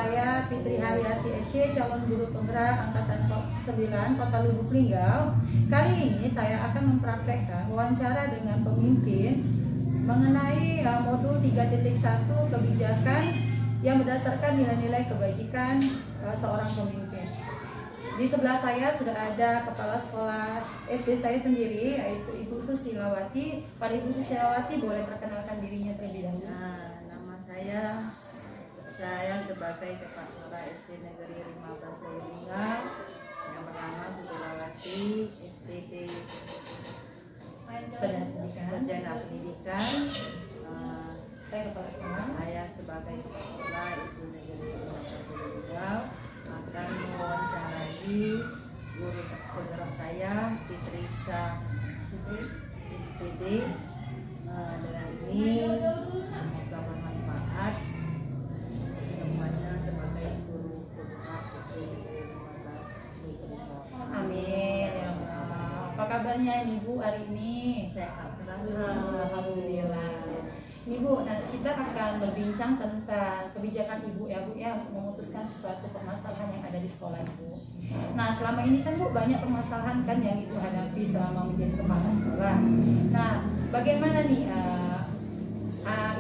saya Fitri Haryati SC, calon guru penggerak angkatan 9 Kota Lubuk Linggau. Kali ini saya akan mempraktekkan wawancara dengan pemimpin mengenai modul 3.1 kebijakan yang berdasarkan nilai-nilai kebajikan seorang pemimpin. Di sebelah saya sudah ada kepala sekolah SD saya sendiri, yaitu Ibu Susilawati. Pak Ibu Susilawati, boleh perkenalkan dirinya terlebih dahulu. Nah, nama saya sebagai kepala sekolah SD Negeri 15 Linggau yang bernama Susilawati, SPD Sarjana Pendidikan. Saya kepala sekolah. Saya sebagai kepala sekolah SD Negeri 15 Linggau akan mewawancarai guru penggerak saya Fitri SPD. Dengan ini semoga bermanfaat semuanya sebagai guru penggerak SD Negeri 15 Linggau. Amin ya Allah. Apa kabarnya Ibu hari ini? Sehat selalu. Alhamdulillah. Ini Bu, nah kita akan berbincang tentang kebijakan Ibu ya Bu ya, memutuskan sesuatu permasalahan yang ada di sekolah Ibu. Nah selama ini kan Bu banyak permasalahan kan yang Ibu hadapi selama menjadi kepala sekolah. Nah bagaimana nih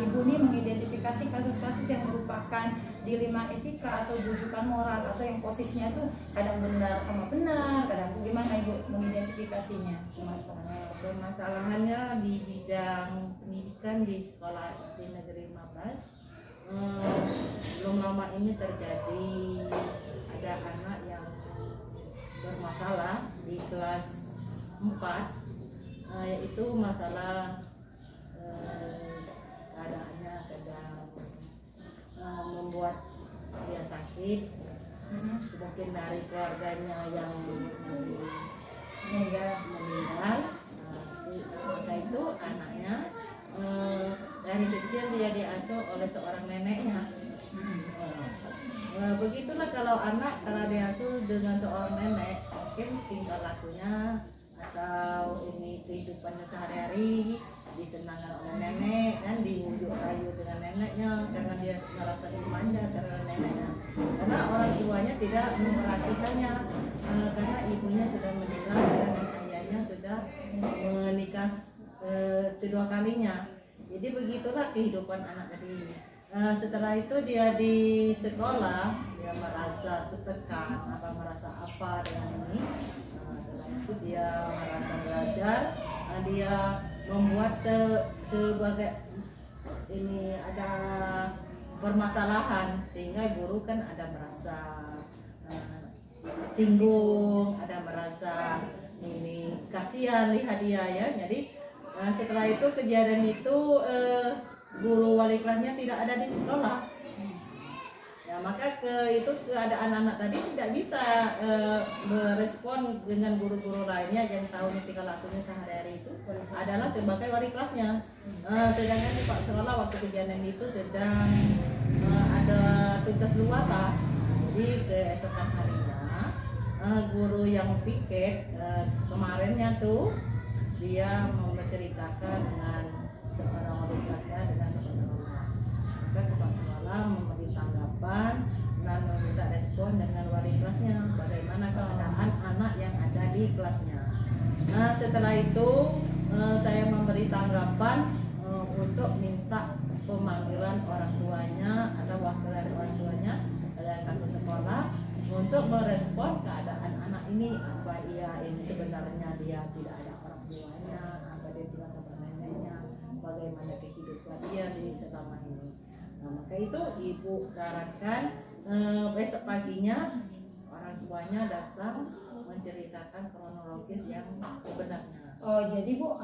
Ibu nih mengidentifikasi kasus-kasus yang merupakan dilema etika atau bujukan moral atau yang posisinya tuh kadang benar sama benar, kadang gimana Ibu mengidentifikasinya permasalahannya? Permasalahannya di bidang pendidikan di sekolah SD Negeri 15 belum lama ini terjadi ada anak yang bermasalah di kelas 4, yaitu masalah keadaannya sedang membuat dia sakit, mungkin dari keluarganya yang meninggal. Maka itu anaknya dari kecil dia diasuh oleh seorang neneknya. Begitulah kalau anak diasuh dengan seorang nenek, mungkin tingkah lakunya atau ini kehidupannya sehari-hari ditenangkan oleh nenek dan dibujuk rayu dengan neneknya karena dia merasa dimanja karena neneknya, karena orang tuanya tidak memperhatikannya karena ibunya sudah meninggal dan ayahnya sudah menikah kedua kalinya. Jadi begitulah kehidupan anak tadi. Setelah itu dia di sekolah dia merasa tertekan merasa apa dengan ini. Setelah itu dia merasa belajar, dia membuat sebagai ini ada permasalahan sehingga guru kan ada merasa singgung, ada merasa ini kasihan lihat dia ya. Jadi setelah itu kejadian itu guru wali kelasnya tidak ada di sekolah. Ya, maka itu keadaan anak tadi tidak bisa merespon dengan guru-guru lainnya yang tahu tingkah lakunya sehari-hari itu adalah sebagai wali kelasnya. Sedangkan di Pak sekolah waktu kejadian itu sedang ada tugas luwata. Jadi keesokan harinya guru yang piket kemarinnya tuh dia mau menceritakan dengan seorang wali kelasnya dengan kepala sekolah. Maka kepala sekolah memberi tanggapan dan meminta respon dengan wali kelasnya bagaimana keadaan anak yang ada di kelasnya. Nah setelah itu saya memberi tanggapan untuk minta pemanggilan orang tuanya atau wakil dari orang tuanya dari kantor sekolah untuk merespon keadaan anak ini, apa iya ini sebenarnya dia tidak ada orang tuanya, apa dia tinggal sama neneknya, bagaimana kehidupan dia di selama ini. Nah, maka itu ibu sarankan besok paginya orang tuanya datang menceritakan kronologis yang sebenarnya. Oh jadi Bu,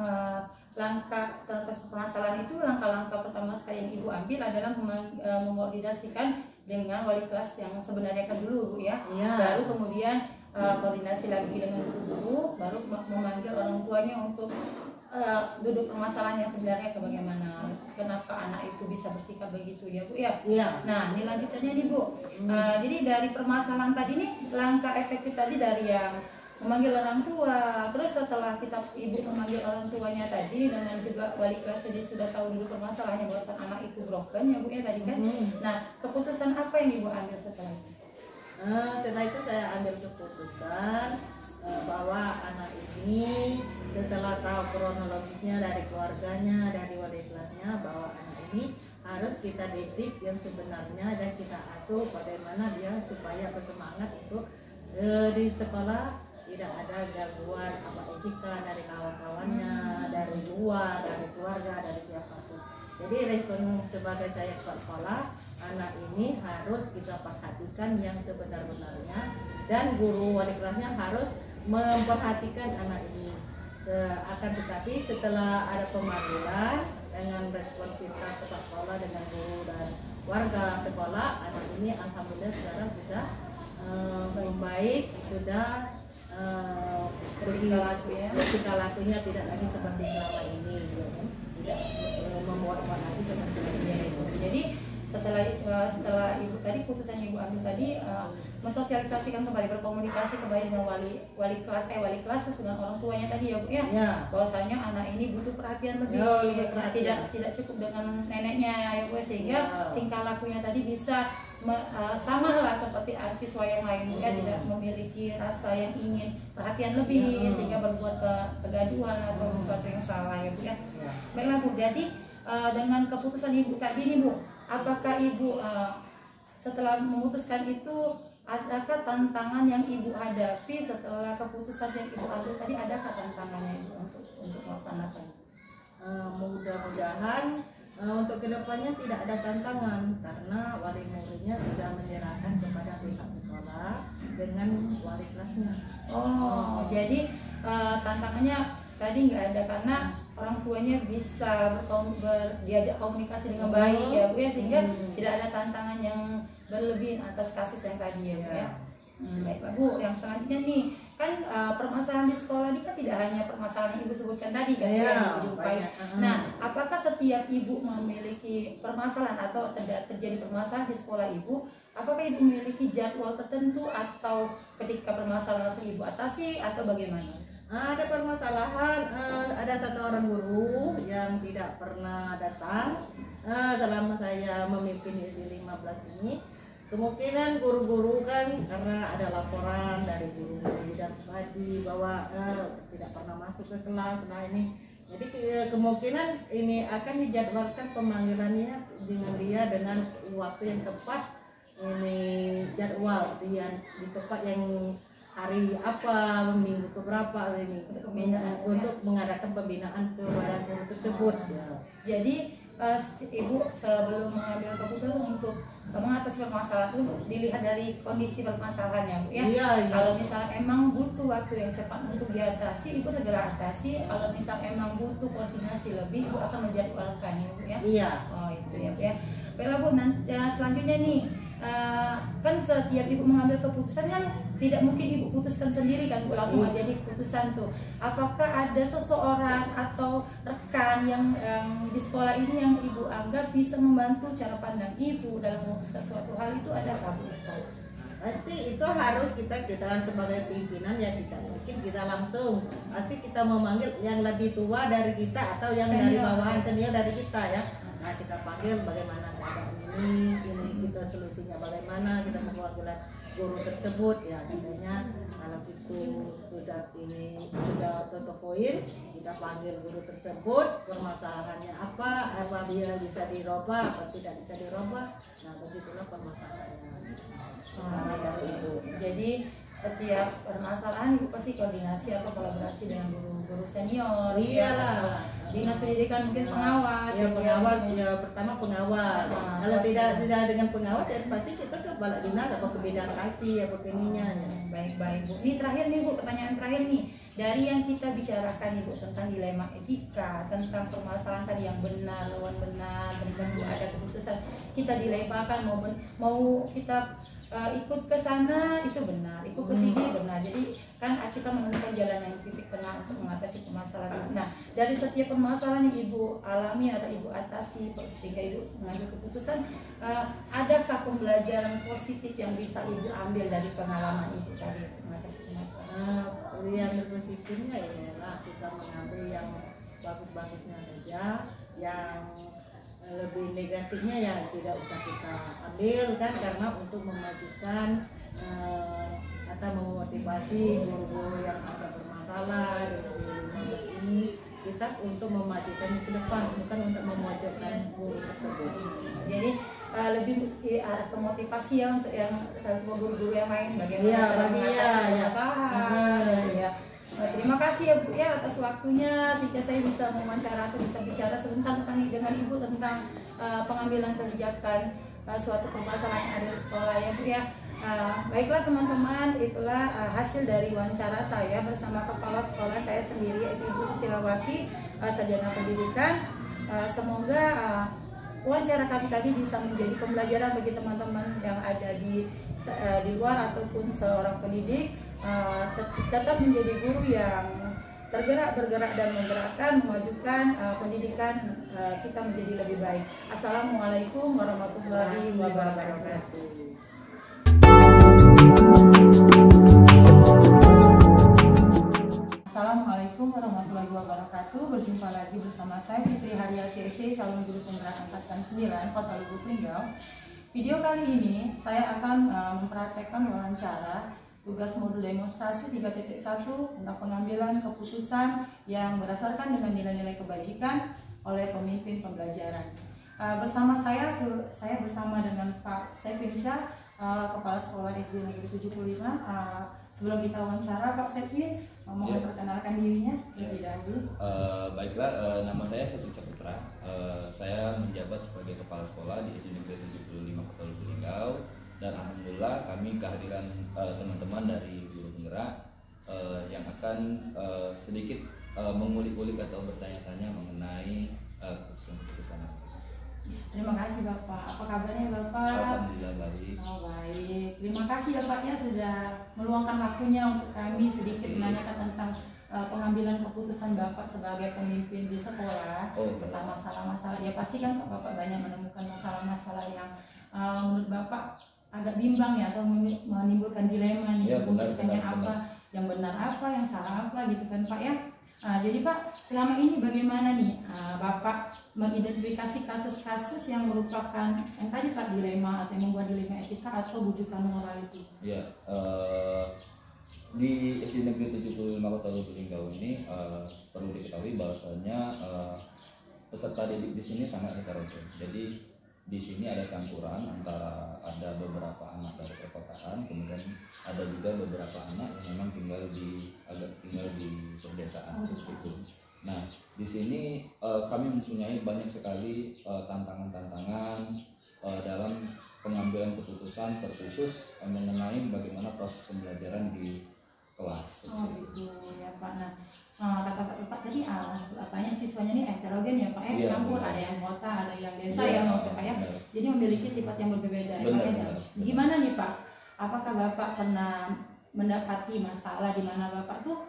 langkah terhadap permasalahan itu langkah-langkah pertama sekali yang Ibu ambil adalah mengkoordinasikan dengan wali kelas yang sebenarnya kan dulu Bu ya. Iya. Baru kemudian koordinasi lagi dengan guru, baru memanggil orang tuanya untuk duduk permasalahan yang sebenarnya bagaimana, kenapa anak itu bisa bersikap begitu ya Bu ya. Iya. Nah ini lanjutannya nih Bu. Jadi dari permasalahan tadi nih langkah efektif tadi dari yang memanggil orang tua. Terus setelah ibu memanggil orang tuanya tadi dengan juga wali kelas, jadi sudah tahu dulu permasalahannya bahwa anak itu broken ya Bu ya tadi kan. Nah, keputusan apa yang Ibu ambil setelah itu? Setelah itu saya ambil keputusan bahwa anak ini setelah tahu kronologisnya dari keluarganya, dari wali kelasnya, bahwa anak ini harus kita didik yang sebenarnya dan kita asuh bagaimana dia supaya bersemangat untuk di sekolah, tidak ada gangguan apa ejekan dari kawan-kawannya, dari luar, dari keluarga, dari siapapun. Jadi respon sebagai saya kepala sekolah, anak ini harus kita perhatikan yang sebenar-benarnya, dan guru wali kelasnya harus memperhatikan anak ini. Akan tetapi setelah ada pemanggilan dengan respon kita kepala sekolah dengan guru dan warga sekolah, anak ini alhamdulillah sekarang sudah baik, sudah bertingkah lakunya tidak lagi seperti selama ini, tidak membuat lagi seperti ini. Jadi setelah ibu tadi putusan ibu ambil tadi mensosialisasikan kembali, berkomunikasi kembali dengan wali kelas dengan orang tuanya tadi ya Bu ya, bahwasanya anak ini butuh perhatian lebih, tidak cukup dengan neneknya ya Bu, sehingga tingkah lakunya tadi bisa sama lah seperti siswa yang lain ya, tidak memiliki rasa yang ingin perhatian lebih sehingga berbuat kegaduhan atau sesuatu yang salah ya Bu ya. Baiklah Bu, jadi dengan keputusan ibu tadi nih Bu, apakah ibu setelah memutuskan itu, adakah tantangan yang ibu hadapi setelah keputusan yang ibu ambil tadi? Adakah tantangannya ibu untuk melaksanakan? Mudah-mudahan untuk kedepannya tidak ada tantangan, karena wali muridnya sudah menyerahkan kepada pihak sekolah dengan wali kelasnya. Jadi tantangannya tadi nggak ada karena orang tuanya bisa diajak komunikasi dengan baik ya Bu ya, sehingga tidak ada tantangan yang berlebih atas kasus yang tadi ya Bu ya. Baiklah Bu, yang selanjutnya nih kan permasalahan di sekolah ini kan tidak hanya permasalahan yang Ibu sebutkan tadi kan yang dijumpai. Nah, apakah setiap Ibu memiliki permasalahan atau terjadi permasalahan di sekolah Ibu, apakah Ibu memiliki jadwal tertentu atau ketika permasalahan langsung Ibu atasi atau bagaimana? Ada permasalahan, ada satu orang guru yang tidak pernah datang selama saya memimpin di 15 ini. Kemungkinan guru-guru kan karena ada laporan dari guru bidang studi bahwa tidak pernah masuk ke kelas. Nah ini, jadi kemungkinan ini akan dijadwalkan pemanggilannya dengan dia dengan waktu yang tepat. Ini jadwal dia di tempat yang hari apa, minggu keberapa ini untuk mengadakan pembinaan kepada guru tersebut. Jadi Ibu sebelum mengambil keputusan untuk mengatasi permasalahan itu dilihat dari kondisi permasalahannya Bu ya. Kalau misalnya emang butuh waktu yang cepat untuk diatasi, Ibu segera atasi. Kalau misalnya emang butuh koordinasi lebih, Ibu akan menjadwalkannya Bu ya. Itu ya Bu ya. Baiklah Bu, selanjutnya nih kan setiap Ibu mengambil keputusan kan tidak mungkin Ibu putuskan sendiri kan Bu, langsung aja di keputusan tuh. Apakah ada seseorang atau rekan yang di sekolah ini yang Ibu anggap bisa membantu cara pandang Ibu dalam memutuskan suatu hal itu, ada Bu di sekolah? Pasti itu harus kita sebagai pimpinan ya, kita langsung pasti kita memanggil yang lebih tua dari kita atau yang dari bawahan senior dari kita ya. Nah kita panggil bagaimana keadaan ini kita solusinya bagaimana, kita mewakili guru tersebut ya, katanya kalau itu sudah tutup poin, kita panggil guru tersebut, permasalahannya apa dia bisa dirubah apa tidak bisa dirubah. Nah begitulah permasalahannya dari Ibu. Jadi setiap permasalahan Ibu pasti koordinasi atau kolaborasi dengan guru-guru senior. Iyalah. Dinas pendidikan mungkin pengawas. Ya pengawas ya, pertama pengawas. Kalau tidak dengan pengawas ya pasti kita ke kepala dinas atau ke bidang kasih atau ke ininya. Baik Bu. Ini terakhir nih Bu, pertanyaan terakhir nih. Dari yang kita bicarakan Ibu tentang dilema etika, tentang permasalahan tadi yang benar, lawan benar, berikan Bu ada keputusan kita dilemakan mau kita ikut ke sana itu benar, ikut ke sini benar. Jadi kan kita menemukan jalan yang titik tengah untuk mengatasi permasalahan. Nah, dari setiap permasalahan yang Ibu alami atau Ibu atasi sehingga Ibu mengambil keputusan, adakah pembelajaran positif yang bisa Ibu ambil dari pengalaman Ibu tadi mengatasi permasalahan? Yang positifnya ya kita mengambil yang bagus-bagusnya saja, yang lebih negatifnya ya tidak usah kita ambil kan, karena untuk memajukan atau memotivasi guru-guru yang ada bermasalah ini, kita untuk memajukan ke depan, bukan untuk memojokkan guru tersebut. Jadi lebih ke motivasi ya untuk yang guru-guru yang lain bagaimana ya, cara mengatasi masalah. Ya. Terima kasih ya Bu ya atas waktunya, sehingga saya bisa mewawancara atau bisa bicara sebentar dengan Ibu tentang pengambilan kebijakan suatu permasalahan yang ada di sekolah ya Bu ya. Baiklah teman-teman, itulah hasil dari wawancara saya bersama kepala sekolah saya sendiri, yaitu Ibu Susilawati, sarjana pendidikan. Semoga wawancara kami tadi bisa menjadi pembelajaran bagi teman-teman yang ada di luar ataupun seorang pendidik, tetap menjadi guru yang bergerak dan menggerakkan, memajukan pendidikan kita menjadi lebih baik. Assalamualaikum warahmatullahi wabarakatuh. Assalamualaikum warahmatullahi wabarakatuh. Berjumpa lagi bersama saya Fitri Haryati SC, calon guru penggerak angkatan 9 Kota Lubuk Linggau. Video kali ini saya akan mempraktekkan wawancara tugas modul demonstrasi 3.1 tentang pengambilan keputusan yang berdasarkan dengan nilai-nilai kebajikan oleh pemimpin pembelajaran. Bersama saya bersama dengan Pak Sepin Syah, Kepala Sekolah SD Negeri 75. Sebelum kita wawancara, Pak Sepin mau memperkenalkan dirinya terlebih dahulu. Baiklah, nama saya Sepin Syah. Saya menjabat sebagai Kepala Sekolah di SD Negeri 75 Kota Lubuk Linggau. Dan alhamdulillah kami kehadiran teman-teman dari guru penggerak yang akan sedikit mengulik-ulik atau bertanya-tanya mengenai keputusan-keputusan. Terima kasih Bapak. Apa kabarnya Bapak? Alhamdulillah baik. Oh baik. Terima kasih ya Pak ya sudah meluangkan waktunya untuk kami sedikit menanyakan tentang pengambilan keputusan Bapak sebagai pemimpin di sekolah tentang masalah-masalah. Ya pasti kan Bapak banyak menemukan masalah-masalah yang menurut Bapak agak bimbang ya, atau menimbulkan dilema nih, memutuskannya apa, yang benar apa, yang salah apa gitu kan Pak ya. Jadi Pak, selama ini bagaimana nih Bapak mengidentifikasi kasus-kasus yang merupakan yang tadi Pak dilema atau yang membuat dilema etika atau bujukan moral itu? Ya, di SD Negeri 75 Kota Lubuk Linggau ini perlu diketahui bahwasanya peserta didik di sini sangat heterogen. Jadi di sini ada campuran antara ada beberapa anak dari perkotaan, kemudian ada juga beberapa anak yang memang tinggal di pedesaan seperti itu. Nah, di sini kami mempunyai banyak sekali tantangan-tantangan dalam pengambilan keputusan terkhusus mengenai bagaimana proses pembelajaran di kelas. Oh gitu ya Pak. Nah, kata Pak tadi apanya siswanya ini heterogen ya Pak ya, campur, ada yang kota, ada yang desa ya Pak ya. Jadi memiliki sifat yang berbeda ya Pak ya. Gimana nih Pak? Apakah Bapak pernah mendapati masalah di mana Bapak tuh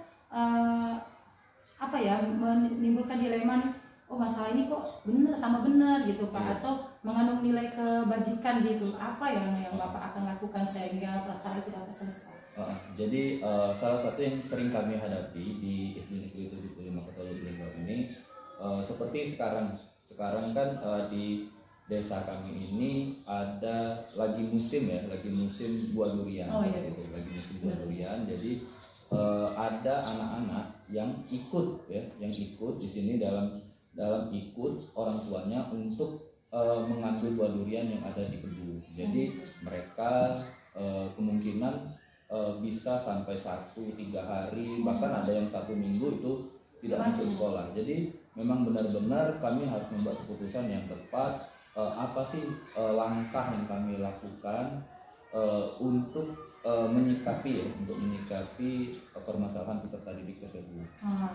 menimbulkan dilema nih, oh masalah ini kok benar sama benar gitu Pak, atau mengandung nilai kebajikan gitu. Apa yang Bapak akan lakukan sehingga perasaan itu dapat selesai? Jadi salah satu yang sering kami hadapi di SD Negeri 75 Kota Lubuk Linggau ini seperti sekarang kan di desa kami ini ada lagi musim buah durian. Gitu, lagi musim buah durian. Jadi ada anak-anak yang ikut di sini dalam ikut orang tuanya untuk mengambil buah durian yang ada di kebun. Jadi mereka kemungkinan bisa sampai 1-3 hari, bahkan ada yang 1 minggu itu tidak masuk sekolah. Jadi memang benar-benar kami harus membuat keputusan yang tepat. Apa sih langkah yang kami lakukan untuk menyikapi permasalahan peserta didik tersebut.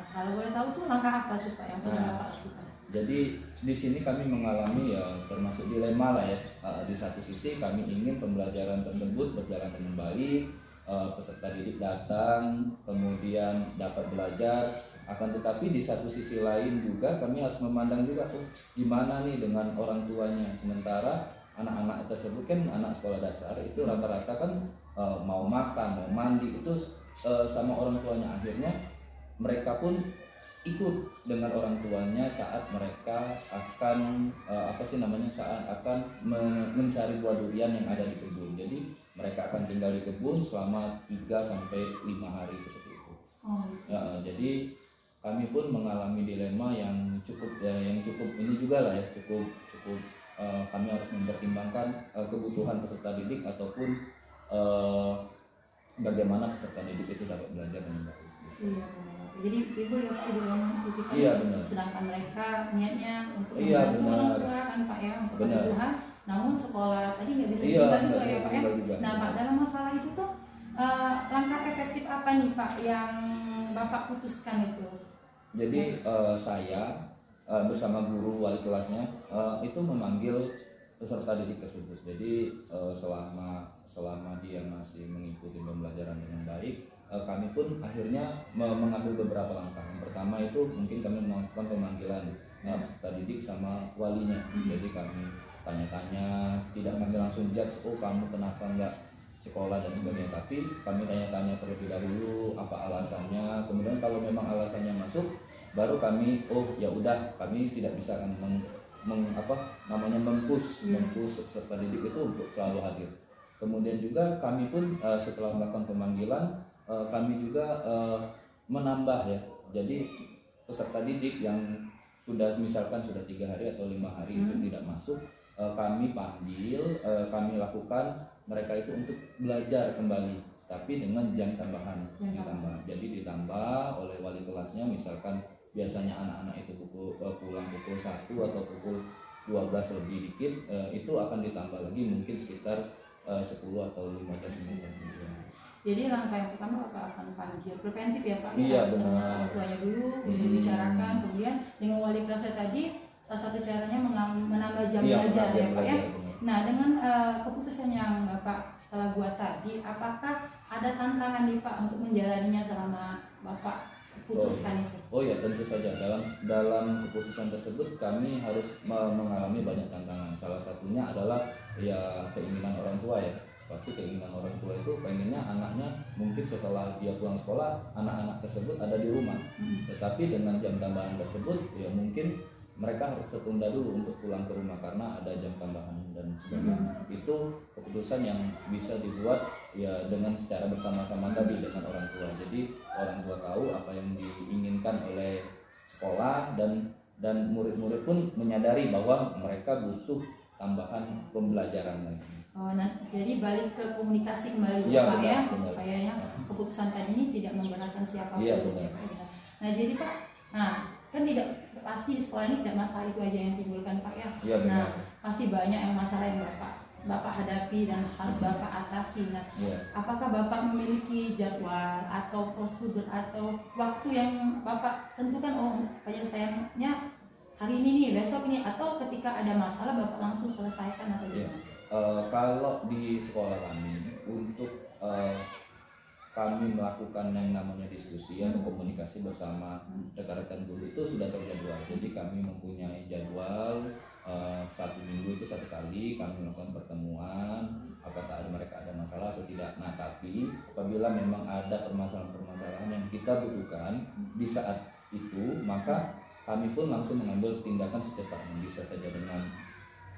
Kalau boleh tahu tuh langkah apa tuh Pak yang pernah Bapak lakukan? Jadi di sini kami mengalami termasuk dilema lah ya. Di satu sisi kami ingin pembelajaran tersebut berjalan dengan baik, peserta didik datang, kemudian dapat belajar. Akan tetapi di satu sisi lain juga kami harus memandang juga gimana nih dengan orang tuanya. Sementara anak-anak tersebut kan anak sekolah dasar itu rata-rata kan mau makan, mau mandi itu sama orang tuanya. Akhirnya mereka pun ikut dengan orang tuanya saat mereka akan saat akan mencari buah durian yang ada di kebun. Jadi mereka akan tinggal di kebun selama 3 sampai 5 hari seperti itu. Ya, jadi kami pun mengalami dilema yang cukup ini juga lah ya, cukup kami harus mempertimbangkan kebutuhan peserta didik ataupun bagaimana peserta didik itu dapat belajar dengan baik. Iya benar. Jadi ibu lihat dilema itu kan. Iya benar. Sedangkan mereka niatnya untuk Iya, membantu benar. orang tua kan Pak ya, untuk Benar. kebutuhan. Namun sekolah tadi nggak bisa Iya, ditinggal juga nggak ya bisa Pak ya. ditinggal juga. Nah Pak, dalam masalah itu tuh langkah efektif apa nih Pak yang Bapak putuskan itu? Jadi saya bersama guru wali kelasnya itu memanggil peserta didik tersebut. Jadi selama dia masih mengikuti pembelajaran dengan baik, kami pun akhirnya mengambil beberapa langkah. Yang pertama itu mungkin kami melakukan pemanggilan peserta didik sama walinya. Jadi kami tanya-tanya, tidak kami langsung judge, oh kamu kenapa enggak sekolah dan sebagainya, tapi kami tanya-tanya terlebih dahulu apa alasannya. Kemudian kalau memang alasannya masuk, baru kami ya udah, kami tidak bisa mempush peserta didik itu untuk selalu hadir. Kemudian juga kami pun setelah melakukan pemanggilan, kami juga menambah ya. Jadi peserta didik yang misalkan sudah 3 hari atau 5 hari itu tidak masuk, kami panggil, kami lakukan mereka itu untuk belajar kembali, tapi dengan jam tambahan ditambah. Jadi ditambah oleh wali kelasnya, misalkan biasanya anak-anak itu pulang pukul 1 atau pukul 12 lebih dikit, itu akan ditambah lagi mungkin sekitar 10 atau 15 menit. Jadi langkah yang pertama Bapak akan panggil preventif ya Pak, Iya, ya, benar. dengan orang tuanya dulu, dibicarakan, kemudian dengan wali kelasnya tadi salah satu caranya menambah jam belajar ya Pak ya. Nah dengan keputusan yang Bapak telah buat tadi, apakah ada tantangan nih Pak untuk menjalaninya selama Bapak putuskan itu? Oh ya, tentu saja dalam keputusan tersebut kami harus mengalami banyak tantangan. Salah satunya adalah ya keinginan orang tua ya. Pasti keinginan orang tua itu pengennya anaknya mungkin setelah dia pulang sekolah, anak-anak tersebut ada di rumah. Tetapi dengan jam tambahan tersebut ya mungkin mereka harus tertunda dulu untuk pulang ke rumah karena ada jam tambahan dan sebagainya. Itu keputusan yang bisa dibuat ya dengan secara bersama-sama tadi dengan orang tua. Jadi orang tua tahu apa yang diinginkan oleh sekolah dan murid-murid pun menyadari bahwa mereka butuh tambahan pembelajaran lagi. Oh, nah, jadi balik ke komunikasi kembali Ya, Pak benar, ya, benar. supaya keputusan tadi ini tidak memberatkan siapapun. Iya, benar. Nah jadi Pak, kan tidak pasti di sekolah ini tidak masalah itu aja yang timbulkan Pak ya. Iya, benar. Nah pasti banyak yang masalah yang Bapak hadapi dan harus Bapak atasi. Nah, Iya. apakah Bapak memiliki jadwal atau prosedur atau waktu yang Bapak tentukan, oh penyelesaiannya hari ini nih, besok nih, atau ketika ada masalah Bapak langsung selesaikan atau Iya. gimana? Kalau di sekolah kami untuk kami melakukan yang namanya diskusi atau komunikasi bersama rekan-rekan guru itu sudah terjadwal. Jadi kami mempunyai jadwal 1 minggu itu 1 kali kami melakukan pertemuan, apakah mereka ada masalah atau tidak. Nah tapi apabila memang ada permasalahan-permasalahan yang kita butuhkan di saat itu, maka kami pun langsung mengambil tindakan secepatnya, bisa saja dengan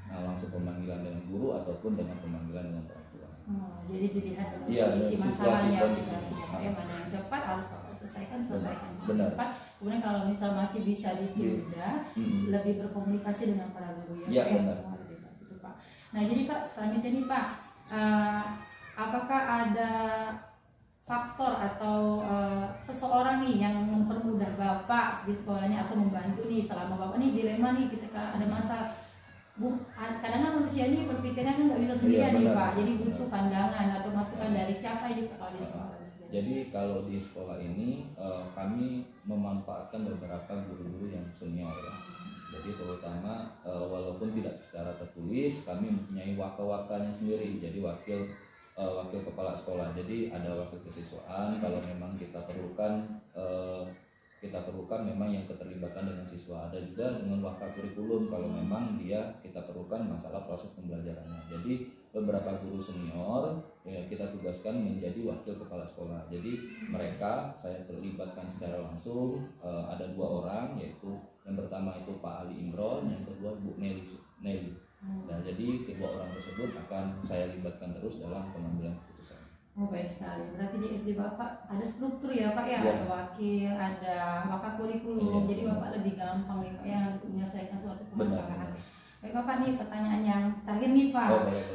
langsung pemanggilan dengan guru ataupun dengan pemanggilan dengan orang tua. Jadi dilihat dengan Iya, kondisi situasi, masalahnya, kondisi. ya, mana yang cepat harus Bapak selesaikan Benar. cepat. Kemudian kalau misal masih bisa ditunda, lebih berkomunikasi dengan para guru ya, Iya, Pak. benar. Lebih baik itu, Pak. Nah jadi Pak, selanjutnya nih Pak, apakah ada faktor atau seseorang nih yang mempermudah Bapak di sekolahnya atau membantu nih selama Bapak nih dilema nih ketika ada masalah? Kadang-kadang manusia ini berpikirnya kan nggak bisa sendirian nih Pak, jadi butuh pandangan atau masukan dari siapa ini kalau di sekolah. Jadi kalau di sekolah ini kami memanfaatkan beberapa guru-guru yang senior ya. Jadi terutama walaupun tidak secara tertulis, kami mempunyai wakil-wakilnya sendiri. Jadi wakil kepala sekolah. Jadi ada wakil kesiswaan kalau memang kita perlukan memang yang keterlibatan dengan siswa. Ada juga dengan wakil kurikulum kalau memang kita perlukan masalah proses pembelajarannya. Jadi beberapa guru senior ya, kita tugaskan menjadi wakil kepala sekolah. Jadi mereka saya terlibatkan secara langsung, ada 2 orang, yaitu yang pertama itu Pak Ali Imron, yang kedua Bu Nelly. Nah, jadi kedua orang tersebut akan saya libatkan terus dalam pengambilan keputusan. Oh, baik sekali. Berarti di SD Bapak ada struktur ya Pak ya, Ya. ada wakil, ada kurikulum. Iya. Jadi Bapak lebih gampang nih Pak ya untuk menyelesaikan suatu permasalahan. Benar. Baik Bapak, nih pertanyaan yang terakhir nih Pak. Oh, baik.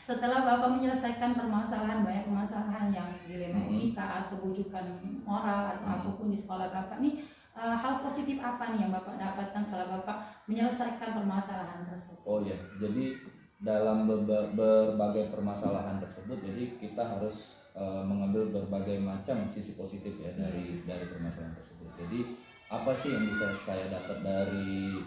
Setelah Bapak menyelesaikan permasalahan, banyak permasalahan yang dilema etika atau bujukan moral atau apapun di sekolah Bapak nih, hal positif apa nih yang Bapak dapatkan setelah Bapak menyelesaikan permasalahan tersebut? Oh ya, jadi dalam berbagai permasalahan tersebut, jadi kita harus mengambil berbagai macam sisi positif ya dari permasalahan tersebut. Jadi apa sih yang bisa saya dapat dari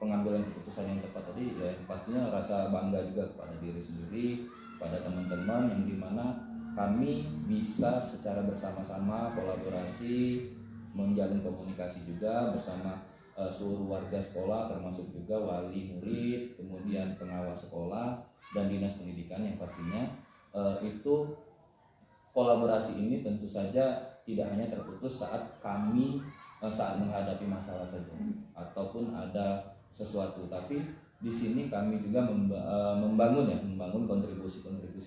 pengambilan keputusan yang tepat tadi? Ya pastinya rasa bangga juga kepada diri sendiri, pada teman-teman, yang dimana kami bisa secara bersama-sama kolaborasi, menjalin komunikasi juga bersama seluruh warga sekolah, termasuk juga wali murid, kemudian pengawas sekolah dan dinas pendidikan, yang pastinya itu kolaborasi ini tentu saja tidak hanya terputus saat kami saat menghadapi masalah saja ataupun ada sesuatu, tapi di sini kami juga membangun kontribusi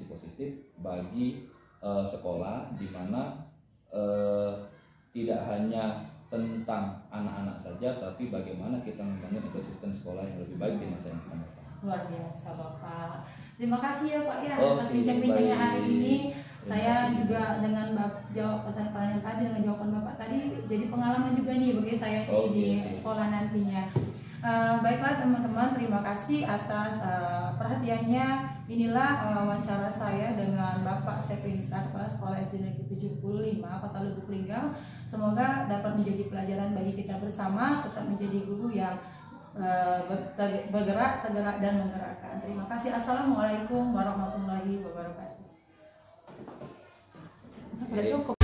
positif bagi sekolah, di mana tidak hanya tentang anak-anak saja, tapi bagaimana kita membangun ekosistem sekolah yang lebih baik di masa yang akan datang. Luar biasa Bapak. Terima kasih ya Pak ya atas Oke, bincang-bincangnya hari baik. ini. Terima Saya kasih. juga dengan jawab pertanyaan tadi, dengan jawaban Bapak tadi, jadi pengalaman juga nih bagi saya nih di sekolah nantinya. Baiklah teman-teman, terima kasih atas perhatiannya. Inilah wawancara saya dengan Bapak Seprinsa, Kepala Sekolah SD Negeri 75 Kota Lubuk Linggau. Semoga dapat menjadi pelajaran bagi kita bersama, tetap menjadi guru yang bergerak, tergerak, dan menggerakkan. Terima kasih. Assalamualaikum warahmatullahi wabarakatuh. Udah cukup.